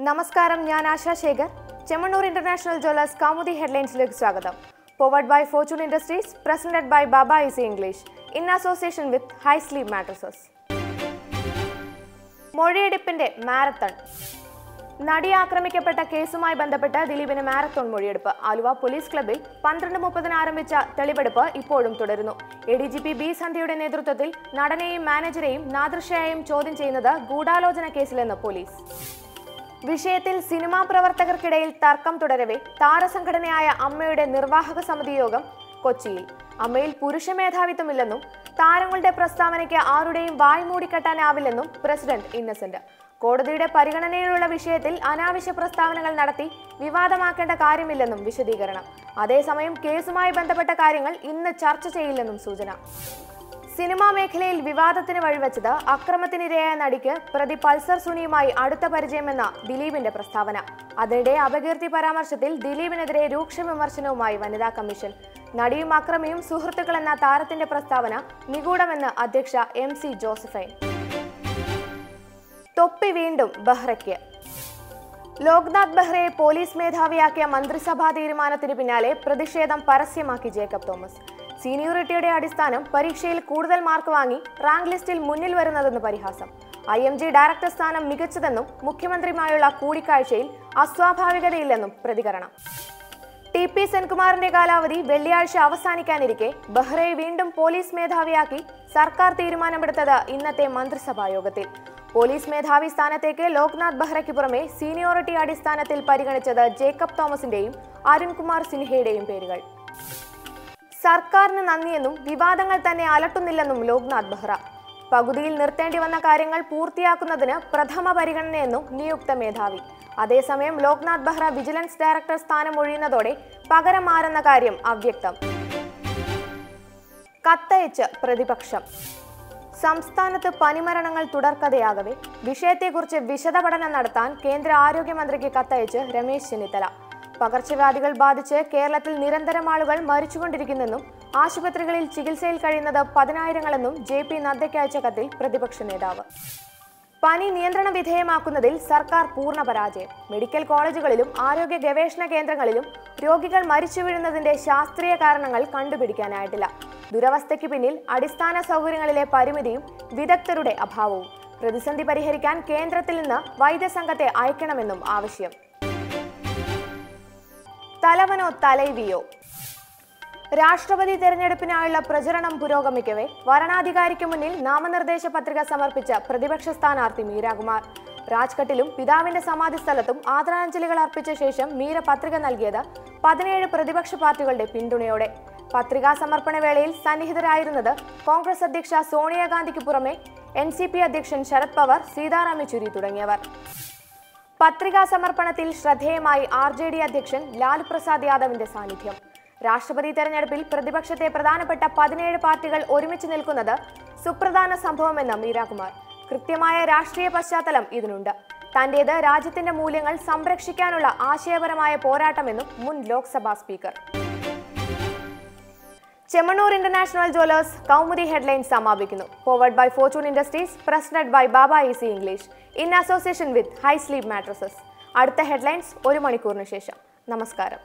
നമസ്കാരം, ഞാൻ Asha Shekhar. Chemmanur international Jewellers Kaumudi ഹെഡ്ലൈൻസിലേക്ക് സ്വാഗതം. Powered by Fortune industries, presented by Baba easy English, in association with high sleep mattresses. മൊഴിയെടുപ്പിന്റെ marathon. നടി ആക്രമിക്കപ്പെട്ട കേസുമായി ബന്ധപ്പെട്ട് ദിലീപിന് മാരത്തോൺ മൊഴിയെടുപ്പ്. ആലുവ പോലീസ് ക്ലബ്ബിൽ 12:30 ആരംഭിച്ച തെളിവെടുപ്പ് ഇപ്പോഴും തുടരുന്നു. ADGP ബി സന്ധ്യയുടെ നേതൃത്വത്തിൽ നടനെയും മാനേജരെയും നാദൃശ്യയെയും ചോദ്യം ചെയ്യുന്നത് ഗൂഢാലോചന കേസിലെന്ന് പോലീസ്. വിഷയത്തിൽ സിനിമാ പ്രവർത്തകർക്കിടയിൽ തർക്കം തുടരവെ താരസംഘടനയായ അമ്മയുടെ നിർവാഹക സമിതി യോഗം കൊച്ചിയിൽ. അമ്മയിൽ പുരുഷ മേധാവിത്വമില്ലെന്നും താരങ്ങളുടെ പ്രസ്താവനയ്ക്ക് ആരുടെയും വായ് മൂടിക്കെട്ടാനാവില്ലെന്നും പ്രസിഡന്റ് ഇന്നസെന്റ്. കോടതിയുടെ പരിഗണനയിലുള്ള വിഷയത്തിൽ അനാവശ്യ പ്രസ്താവനകൾ നടത്തി വിവാദമാക്കേണ്ട കാര്യമില്ലെന്നും വിശദീകരണം. അതേസമയം കേസുമായി ബന്ധപ്പെട്ട കാര്യങ്ങൾ ഇന്ന് ചർച്ച ചെയ്യില്ലെന്നും സൂചന. സിനിമാ മേഖലയിൽ വിവാദത്തിന് വഴിവെച്ചത് അക്രമത്തിനിരയായ നടിക്ക് പ്രതി പൾസർ സുനിയുമായി അടുത്ത പരിചയമെന്ന ദിലീപിന്റെ പ്രസ്താവന. അതിനിടെ അപകീർത്തി പരാമർശത്തിൽ ദിലീപിനെതിരെ രൂക്ഷ വിമർശനവുമായി വനിതാ കമ്മീഷൻ. നടിയും അക്രമിയും സുഹൃത്തുക്കളെന്ന താരത്തിന്റെ പ്രസ്താവന നിഗൂഢമെന്ന് അധ്യക്ഷ MC ജോസഫൈൻ. തൊപ്പി വീണ്ടും ബെഹ്റയ്ക്ക്. ലോക്നാഥ് ബെഹ്റയെ പോലീസ് മേധാവിയാക്കിയ മന്ത്രിസഭാ തീരുമാനത്തിന് പിന്നാലെ പ്രതിഷേധം പരസ്യമാക്കി ജേക്കബ് തോമസ്. സീനിയോറിറ്റിയുടെ അടിസ്ഥാനം പരീക്ഷയിൽ കൂടുതൽ മാർക്ക് വാങ്ങി റാങ്ക് ലിസ്റ്റിൽ മുന്നിൽ വരുന്നതെന്ന് പരിഹാസം. IMG ഡയറക്ടർ സ്ഥാനം മികച്ചതെന്നും മുഖ്യമന്ത്രിയുമായുള്ള കൂടിക്കാഴ്ചയിൽ അസ്വാഭാവികതയില്ലെന്നും പ്രതികരണം. TP സെൻകുമാറിന്റെ കാലാവധി വെള്ളിയാഴ്ച അവസാനിക്കാനിരിക്കെ ബെഹ്റയെ വീണ്ടും പോലീസ് മേധാവിയാക്കി സർക്കാർ തീരുമാനമെടുത്തത് ഇന്നത്തെ മന്ത്രിസഭാ യോഗത്തിൽ. പോലീസ് മേധാവി സ്ഥാനത്തേക്ക് ലോക്നാഥ് ബെഹ്റയ്ക്ക് പുറമെ സീനിയോറിറ്റി അടിസ്ഥാനത്തിൽ പരിഗണിച്ചത് ജേക്കബ് തോമസിന്റെയും അരുൺകുമാർ സിൻഹയുടെയും പേരുകൾ. സർക്കാരിന് നന്ദിയെന്നും വിവാദങ്ങൾ തന്നെ അലട്ടുന്നില്ലെന്നും ലോക്നാഥ് ബെഹ്റ. പകുതിയിൽ നിർത്തേണ്ടി വന്ന കാര്യങ്ങൾ പൂർത്തിയാക്കുന്നതിന് പ്രഥമ പരിഗണനയെന്നും നിയുക്ത മേധാവി. അതേസമയം ലോക്നാഥ് ബെഹ്റ വിജിലൻസ് ഡയറക്ടർ സ്ഥാനം ഒഴിയുന്നതോടെ പകരം മാറുന്ന കാര്യം അവ്യക്തം. കത്തയച്ച് പ്രതിപക്ഷം. സംസ്ഥാനത്ത് പനിമരണങ്ങൾ തുടർക്കഥയാകവെ വിഷയത്തെക്കുറിച്ച് വിശദ പഠനം നടത്താൻ കേന്ദ്ര ആരോഗ്യമന്ത്രിക്ക് കത്തയച്ച് രമേശ് ചെന്നിത്തല. പകർച്ചവ്യാധികൾ ബാധിച്ച് കേരളത്തിൽ നിരന്തരം ആളുകൾ മരിച്ചുകൊണ്ടിരിക്കുന്നെന്നും ആശുപത്രികളിൽ ചികിത്സയിൽ കഴിയുന്നത് 10,000-ങ്ങളെന്നും JP നദ്ദയ്ക്ക് അയച്ച കത്തിൽ പ്രതിപക്ഷ നേതാവ്. പനി നിയന്ത്രണ വിധേയമാക്കുന്നതിൽ സർക്കാർ പൂർണ്ണ പരാജയം. മെഡിക്കൽ കോളേജുകളിലും ആരോഗ്യ ഗവേഷണ കേന്ദ്രങ്ങളിലും രോഗികൾ മരിച്ചു വീഴുന്നതിന്റെ ശാസ്ത്രീയ കാരണങ്ങൾ കണ്ടുപിടിക്കാനായിട്ടില്ല. ദുരവസ്ഥയ്ക്ക് പിന്നിൽ അടിസ്ഥാന സൗകര്യങ്ങളിലെ പരിമിതിയും വിദഗ്ധരുടെ അഭാവവും. പ്രതിസന്ധി പരിഹരിക്കാൻ കേന്ദ്രത്തിൽ നിന്ന് വൈദ്യസംഘത്തെ അയക്കണമെന്നും ആവശ്യം. തലവനോ തലൈവിയോ. രാഷ്ട്രപതി തെരഞ്ഞെടുപ്പിനായുള്ള പ്രചരണം പുരോഗമിക്കവെ വരണാധികാരിക്ക് മുന്നിൽ നാമനിർദ്ദേശ പത്രിക സമർപ്പിച്ച പ്രതിപക്ഷ സ്ഥാനാർത്ഥി മീരാകുമാർ. രാജ്ഘട്ടിലും പിതാവിന്റെ സമാധി സ്ഥലത്തും ആദരാഞ്ജലികൾ അർപ്പിച്ച ശേഷം മീര പത്രിക നൽകിയത് 17 പ്രതിപക്ഷ പാർട്ടികളുടെ പിന്തുണയോടെ. പത്രികാ സമർപ്പണ വേളയിൽ സന്നിഹിതരായിരുന്നത് കോൺഗ്രസ് അധ്യക്ഷ സോണിയാഗാന്ധിക്ക് പുറമെ NCP അധ്യക്ഷൻ ശരത് പവാർ, സീതാറാം യെച്ചൂരി തുടങ്ങിയവർ. പത്രികാ സമർപ്പണത്തിൽ ശ്രദ്ധേയമായി RJD അധ്യക്ഷൻ ലാലു പ്രസാദ് യാദവിന്റെ സാന്നിധ്യം. രാഷ്ട്രപതി തെരഞ്ഞെടുപ്പിൽ പ്രതിപക്ഷത്തെ പ്രധാനപ്പെട്ട 17 പാർട്ടികൾ ഒരുമിച്ച് നിൽക്കുന്നത് സുപ്രധാന സംഭവമെന്ന് മീരാകുമാർ. കൃത്യമായ രാഷ്ട്രീയ പശ്ചാത്തലം ഇതിനുണ്ട്. തന്റേത് രാജ്യത്തിന്റെ മൂല്യങ്ങൾ സംരക്ഷിക്കാനുള്ള ആശയപരമായ പോരാട്ടമെന്നും മുൻ Lok Sabha speaker. Chemmanur international Jewellers Kaumudi headlines സമാപിക്കുന്നു. Powered by Fortune industries, presented by Baba easy English, in association with high sleep mattresses. അടുത്ത ഹെഡ്ലൈൻസ് 1 മണിക്കൂറിന് ശേഷം. നമസ്കാരം.